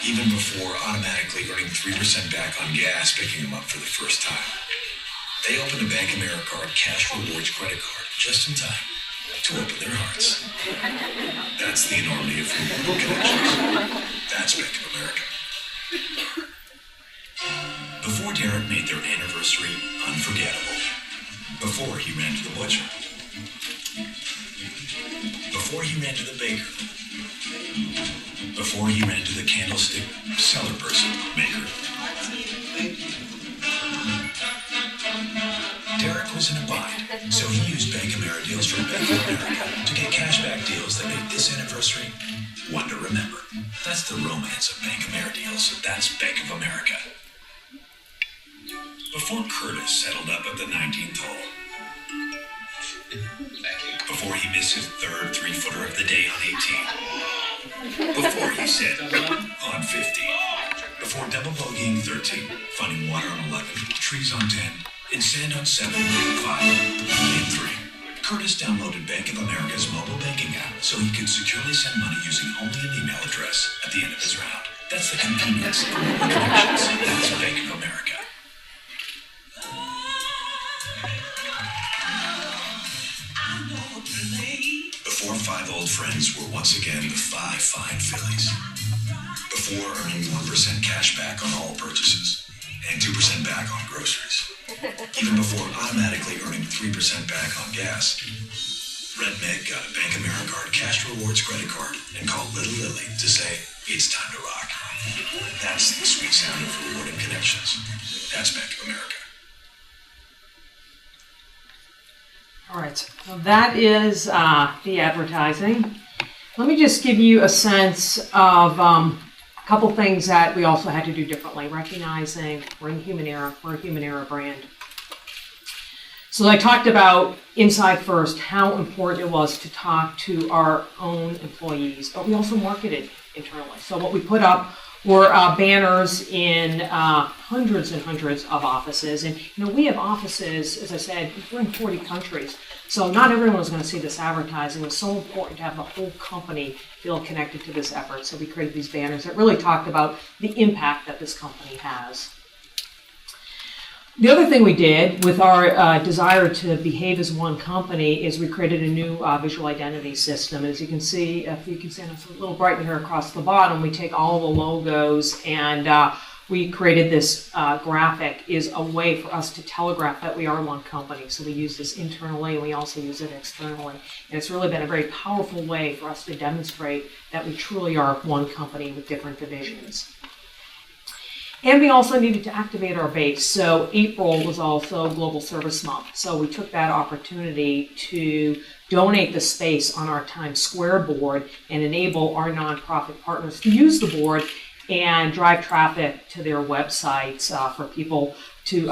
even before automatically earning 3% back on gas picking him up for the first time, they opened a Bank of America cash rewards credit card just in time to open their hearts. That's the enormity of human connections. That's Bank of America. Before Derek made their anniversary unforgettable. Before he ran to the butcher. Before he ran to the baker. Before he ran to the candlestick seller person maker. Derek was in a bind, so he used Bank Amerideals from Bank of America to get cashback deals that made this anniversary one to remember. That's the romance of Bank Amerideals. That's Bank of America. Before Curtis settled up at the 19th hole. Before he missed his third three-footer of the day on 18. Before he said on 15. Before double bogeying 13, finding water on 11, trees on 10, and sand on 7, 5, and 3. Curtis downloaded Bank of America's mobile banking app so he could securely send money using only an email address at the end of his round. That's the convenience of mobile connections. That's Bank of America. Before 5 old friends were once again the 5 fine fillies. Before earning 1% cash back on all purchases and 2% back on groceries. Even before automatically earning 3% back on gas. Red Meg got a Bank America cash rewards credit card and called Little Lily to say, it's time to rock. That's the sweet sound of rewarding connections. That's Bank of America.
All right, so that is the advertising. Let me just give you a sense of a couple things that we also had to do differently, recognizing we're in the human era, we're a human era brand. So I talked about inside first, how important it was to talk to our own employees, but we also marketed internally. So what we put up were banners in hundreds and hundreds of offices. And we have offices, as I said, we're in 40 countries. So not everyone was going to see this advertising. It was so important to have the whole company feel connected to this effort. So we created these banners that really talked about the impact that this company has. The other thing we did with our desire to behave as one company is we created a new visual identity system. As you can see, if you can see it's a little brighter here across the bottom, we take all the logos and we created this graphic is a way for us to telegraph that we are one company. So we use this internally and we also use it externally. And it's really been a very powerful way for us to demonstrate that we truly are one company with different divisions. And we also needed to activate our base. So April was also Global Service Month. So we took that opportunity to donate the space on our Times Square board and enable our nonprofit partners to use the board and drive traffic to their websites for people to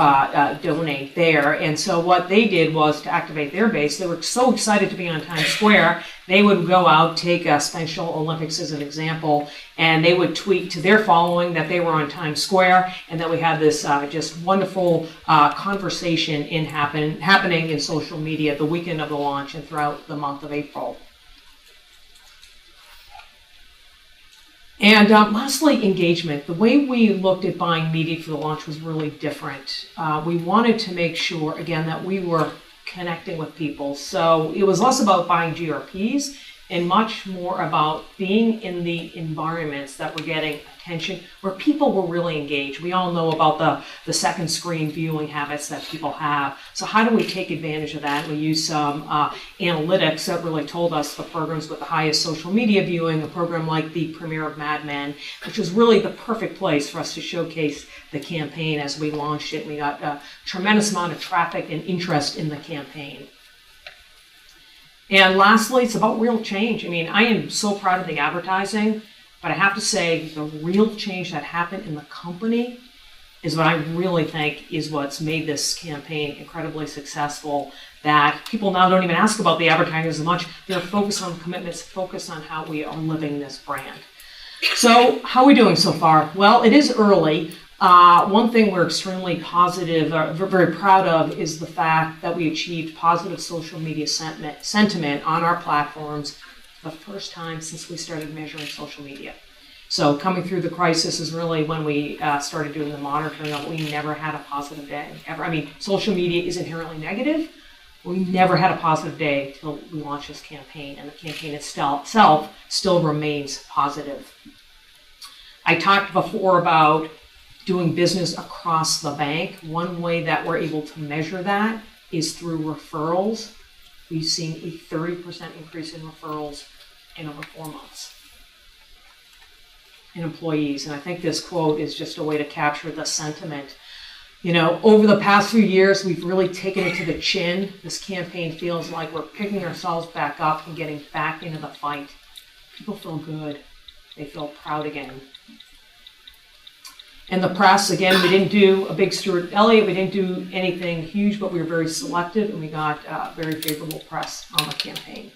donate there. And so what they did was to activate their base. They were so excited to be on Times Square, they would go out, take Special Olympics as an example, and they would tweet to their following that they were on Times Square, and that we had this just wonderful conversation happening in social media the weekend of the launch and throughout the month of April. And lastly, engagement. The way we looked at buying media for the launch was really different. We wanted to make sure, again, that we were connecting with people. So it was less about buying GRPs and much more about being in the environments that were getting attention, where people were really engaged. We all know about the second screen viewing habits that people have. So how do we take advantage of that? We use some analytics that really told us the programs with the highest social media viewing, a program like the premiere of Mad Men, which was really the perfect place for us to showcase the campaign as we launched it. We got a tremendous amount of traffic and interest in the campaign. And lastly, it's about real change. I mean, I am so proud of the advertising, but I have to say the real change that happened in the company is what I really think is what's made this campaign incredibly successful, that people now don't even ask about the advertising as much. They're focused on commitments, focused on how we are living this brand. So how are we doing so far? Well, it is early. One thing we're extremely positive, very proud of, is the fact that we achieved positive social media sentiment on our platforms for the first time since we started measuring social media. So coming through the crisis is really when we started doing the monitoring of it. We never had a positive day, ever. I mean, social media is inherently negative. We never had a positive day till we launched this campaign, and the campaign itself still remains positive. I talked before about doing business across the bank. One way that we're able to measure that is through referrals. We've seen a 30% increase in referrals in over 4 months in employees. And I think this quote is just a way to capture the sentiment. You know, over the past few years, we've really taken it to the chin. This campaign feels like we're picking ourselves back up and getting back into the fight. People feel good. They feel proud again. And the press, again, we didn't do a big Stuart Elliott, we didn't do anything huge, but we were very selective, and we got very favorable press on the campaign.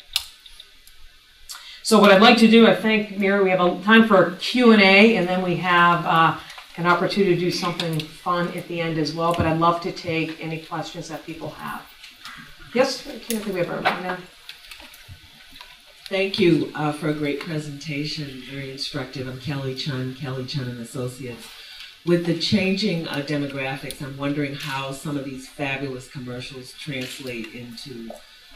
So what I'd like to do, I think, Mira, we have a time for a Q&A, and then we have an opportunity to do something fun at the end as well, but I'd love to take any questions that people have. Yes, I think we have our right now.
Thank you for a great presentation, very instructive. I'm Kelly Chun and Associates. With the changing demographics, I'm wondering how some of these fabulous commercials translate into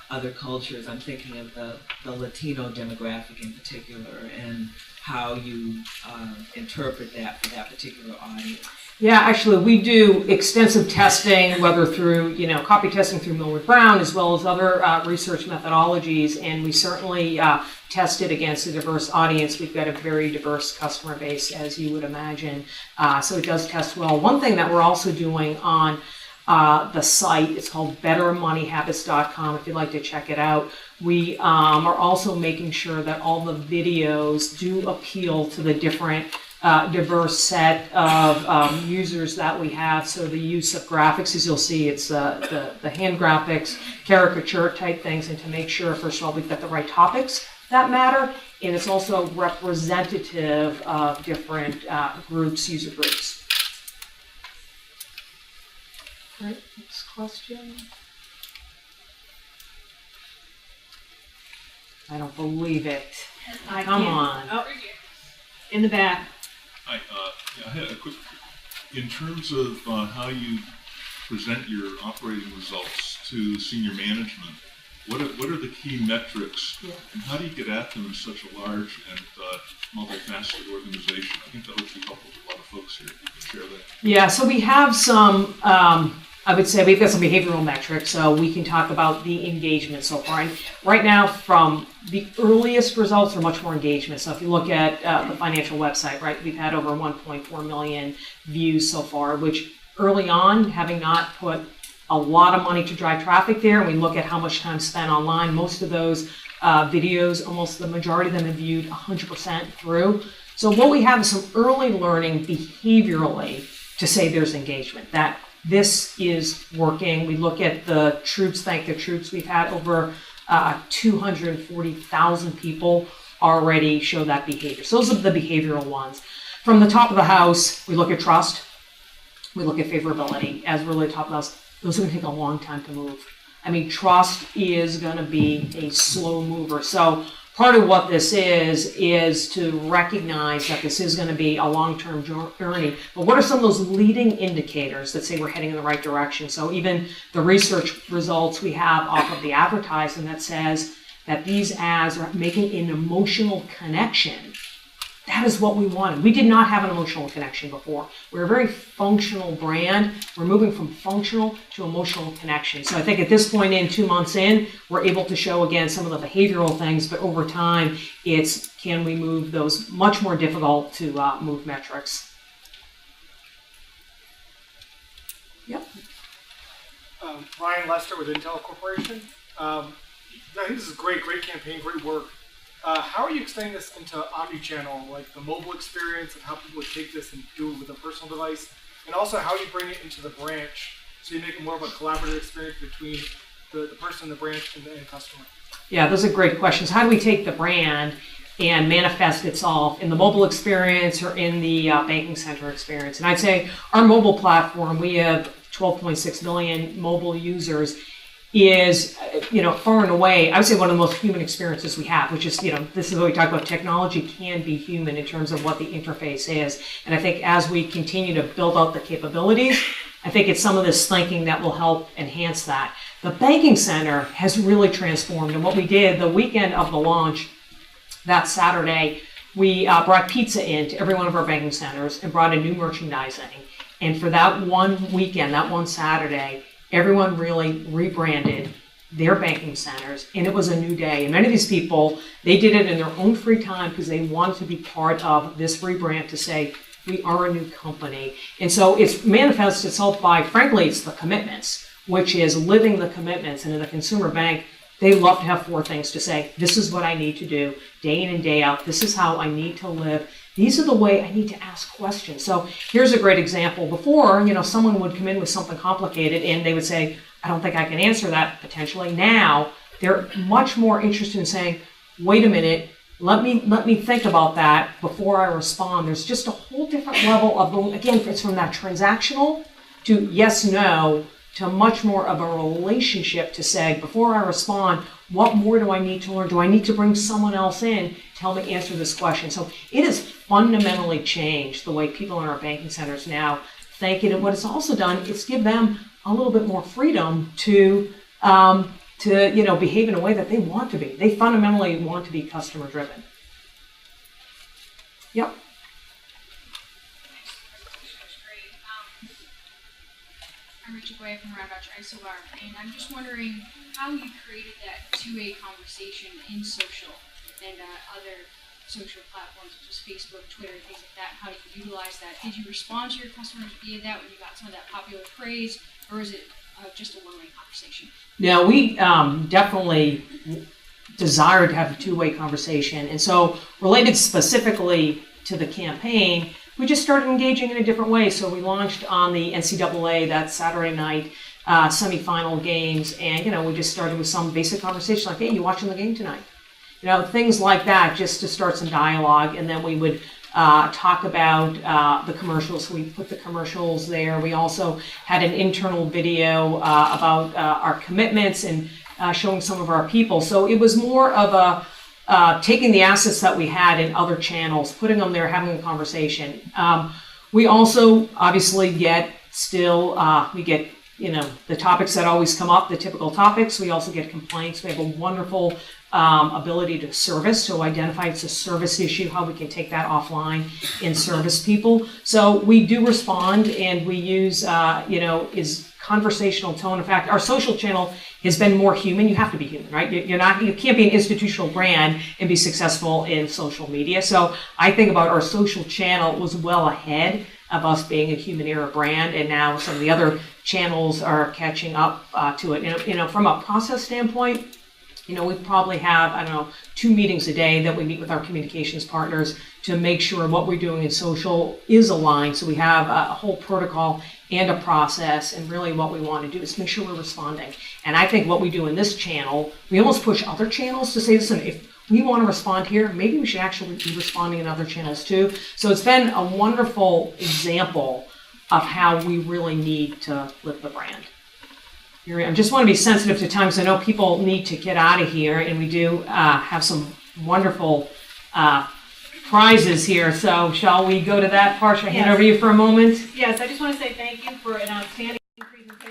other cultures. I'm thinking of the Latino demographic in particular, and how you interpret that for that particular audience.
Yeah, actually, we do extensive testing, whether through, copy testing through Millward Brown, as well as other research methodologies, and we certainly test it against a diverse audience. We've got a very diverse customer base, as you would imagine, so it does test well. One thing that we're also doing on the site, it's called bettermoneyhabits.com, if you'd like to check it out. We are also making sure that all the videos do appeal to the different diverse set of users that we have. So the use of graphics, as you'll see, it's the hand graphics, caricature type things, and to make sure, first of all, we've got the right topics that matter, and it's also representative of different groups, user groups. All right, next question. I don't believe it. Come on.
Oh, in the back.
Hi, I had a quick, in terms of how you present your operating results to senior management, what are the key metrics, and how do you get at them in such a large and multifaceted organization? I think that would be helpful to a lot of folks here. If you could share that.
Yeah, so we have some, I would say we've got some behavioral metrics, so we can talk about the engagement so far. And right now, from the earliest results are much more engagement. So if you look at the financial website, right, we've had over 1.4 million views so far, which early on, having not put a lot of money to drive traffic there, and we look at how much time spent online, most of those videos, almost the majority of them have viewed 100% through. So what we have is some early learning behaviorally to say there's engagement, that this is working. We look at the troops, thank the troops. We've had over 240,000 people already show that behavior. So those are the behavioral ones. From the top of the house, we look at trust. We look at favorability as really top of the house. Those are going to take a long time to move. I mean, trust is going to be a slow mover. So part of what this is to recognize that this is going to be a long-term journey. But what are some of those leading indicators that say we're heading in the right direction? So even the research results we have off of the advertising that says that these ads are making an emotional connection. That is what we wanted. We did not have an emotional connection before. We're a very functional brand. We're moving from functional to emotional connection. So I think at this point 2 months in, we're able to show again some of the behavioral things, but over time, it's can we move those much more difficult to move metrics. Yep.
Ryan Lester with Intel Corporation. I think this is great campaign, great work. How are you extending this into omni-channel, like the mobile experience and how people would take this and do it with a personal device? And also how you bring it into the branch so you make it more of a collaborative experience between the person in the branch and the end customer?
Yeah, those are great questions. How do we take the brand and manifest itself in the mobile experience or in the banking center experience? And I'd say our mobile platform, we have 12.6 million mobile users, is, far and away, I would say one of the most human experiences we have, which is, this is what we talk about. Technology can be human in terms of what the interface is. And I think as we continue to build out the capabilities, I think it's some of this thinking that will help enhance that. The banking center has really transformed. And what we did the weekend of the launch, that Saturday, we brought pizza into every one of our banking centers and brought in new merchandising. And for that one weekend, that one Saturday, everyone really rebranded their banking centers, and it was a new day. And many of these people, they did it in their own free time because they wanted to be part of this rebrand to say, we are a new company. And so it's manifests itself by, frankly, it's the commitments, which is living the commitments. And in the consumer bank, they love to have 4 things to say. This is what I need to do day in and day out. This is how I need to live. These are the way I need to ask questions. So here's a great example. Before, someone would come in with something complicated and they would say, I don't think I can answer that potentially. Now, they're much more interested in saying, wait a minute, let me think about that before I respond. There's just a whole different level of going, again, it's from that transactional to yes, no, to much more of a relationship to say, before I respond, what more do I need to learn? Do I need to bring someone else in to help me answer this question? So it has fundamentally changed the way people in our banking centers now think. And what it's also done is give them a little bit more freedom to behave in a way that they want to be. They fundamentally want to be customer driven. Yep.
I'm Rachel Boyer from Round Dutch Isobar, and I'm just wondering how you created that two-way conversation in social and other social platforms such as Facebook, Twitter, things like that. How did you utilize that? Did you respond to your customers via that when you got some of that popular praise, or is it just a one-way conversation?
Now, we definitely desired to have a two-way conversation, and so related specifically to the campaign, we just started engaging in a different way. So we launched on the NCAA that Saturday night semifinal games, and we just started with some basic conversation like, "Hey, you watching the game tonight?" Things like that, just to start some dialogue, and then we would talk about the commercials. So we put the commercials there. We also had an internal video about our commitments and showing some of our people. So it was more of a taking the assets that we had in other channels, putting them there, having a conversation. We also obviously get the topics that always come up, the typical topics. We also get complaints. We have a wonderful ability to service, to identify it's a service issue, how we can take that offline and service people. So we do respond, and we use, is conversational tone. In fact, our social channel has been more human. You have to be human, right? You can't be an institutional brand and be successful in social media. So I think about our social channel was well ahead of us being a human era brand, and now some of the other channels are catching up to it. From a process standpoint, we probably have, 2 meetings a day that we meet with our communications partners to make sure what we're doing in social is aligned. So we have a whole protocol and a process, and really what we want to do is make sure we're responding. And I think what we do in this channel, we almost push other channels to say, listen, if we want to respond here, maybe we should actually be responding in other channels too. So it's been a wonderful example of how we really need to live the brand. I just want to be sensitive to time because I know people need to get out of here, and we do have some wonderful prizes here. So shall we go to that part? Shall I hand over to you for a moment?
Yes, I just want to say thank you for an outstanding presentation. And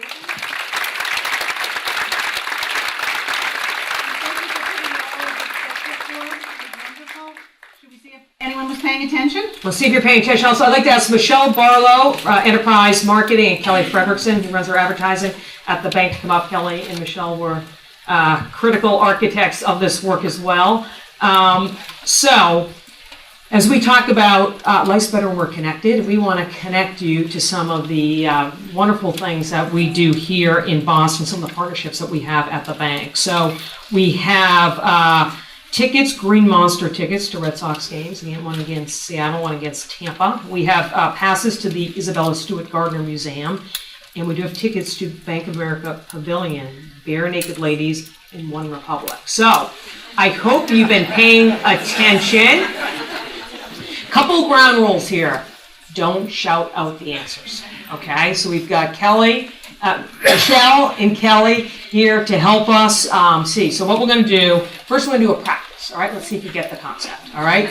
thank you for putting everyone's paying attention?
Let's see if you're paying attention. Also, I'd like to ask Michelle Barlow, Enterprise Marketing, and Kelly Frederickson, who runs our advertising at the bank, to come up. Kelly and Michelle were critical architects of this work as well. So, as we talk about Life's Better When We're Connected, we want to connect you to some of the wonderful things that we do here in Boston, some of the partnerships that we have at the bank. So we have tickets, Green Monster tickets to Red Sox games, one against Seattle, one against Tampa. We have passes to the Isabella Stewart Gardner Museum, and we do have tickets to Bank of America Pavilion, Bare Naked Ladies, and One Republic. So I hope you've been paying attention. Couple ground rules here. Don't shout out the answers. Okay, so we've got Kelly, Michelle and Kelly here to help us see. So what we're going to do, first we're going to do a practice. All right, let's see if you get the concept. All right.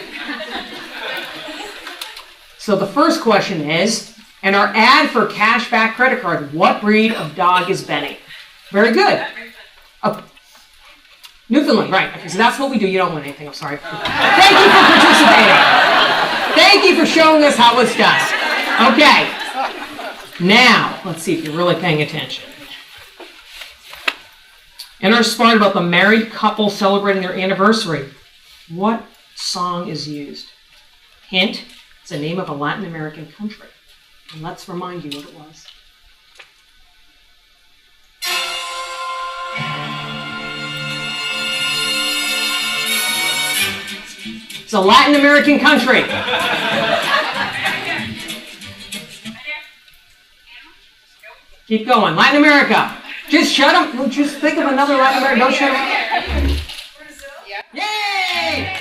So the first question is, in our ad for cashback credit card, what breed of dog is Benny? Very good. Newfoundland, right. Okay, so that's what we do. You don't win anything, I'm sorry. Thank you for participating. Thank you for showing us how it's done. Okay. Now, let's see if you're really paying attention. In our spot about the married couple celebrating their anniversary, what song is used? Hint, it's the name of a Latin American country. And let's remind you what it was. It's a Latin American country. Keep going. Latin America. Just shut up. Just think of another Latin American. Don't shut up. Yay!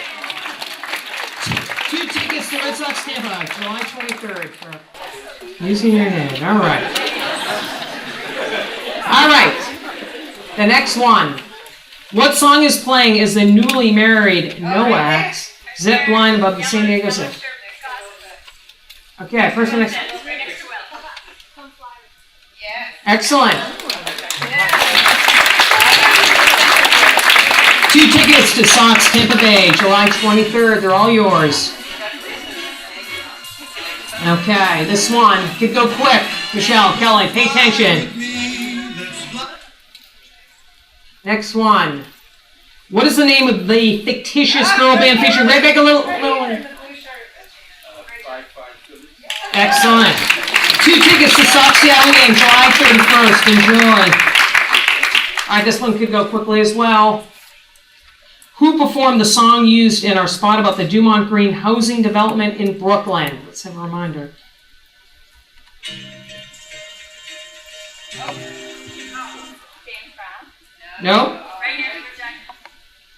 2 tickets to Red Sox Tampa, July 23rd. For using your head. All right. All right. The next one. What song is playing as the newly married Noahs zip line above the San Diego Sea? Okay, first and next. Excellent. 2 tickets to Sox Tampa Bay, July 23rd. They're all yours. Okay, this one could go quick. Michelle, Kelly, pay attention. Next one. What is the name of the fictitious girl band featuring right back a little one? Excellent. 2 tickets to Sox Seattle game, July 31st. Enjoy. All right, this one could go quickly as well. Who performed the song used in our spot about the Dumont Green housing development in Brooklyn? Let's have a reminder. No?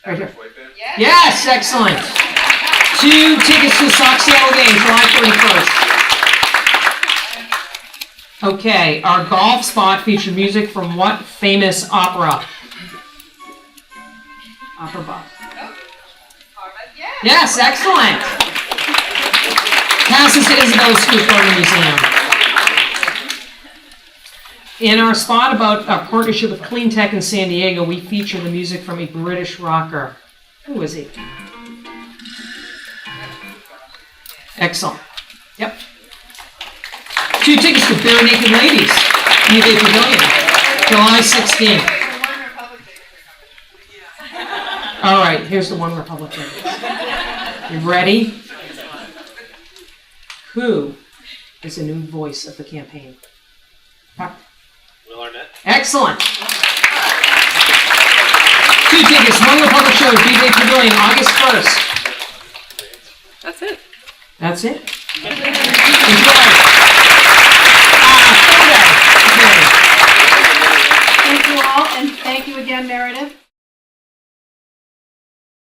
Right here. Yes, excellent. 2 tickets to the Sox Seattle game, July 31st. Okay, our golf spot featured music from what famous opera? Opera buff. Yes, excellent. Passes to Isabella Stewart Gardner Museum. In our spot about our partnership with Clean Tech in San Diego, we feature the music from a British rocker. Who is he? Excellent. Yep. 2 tickets to Bare Naked Ladies, UVA Pavilion, July 16th. All right, here's the One Republic. You ready? Who is the new voice of the campaign? Excellent. 2 tickets, One Republic show at UVA Pavilion, August 1st.
That's it.
That's it. Enjoy.
Thank you all, and thank you again, Meredith.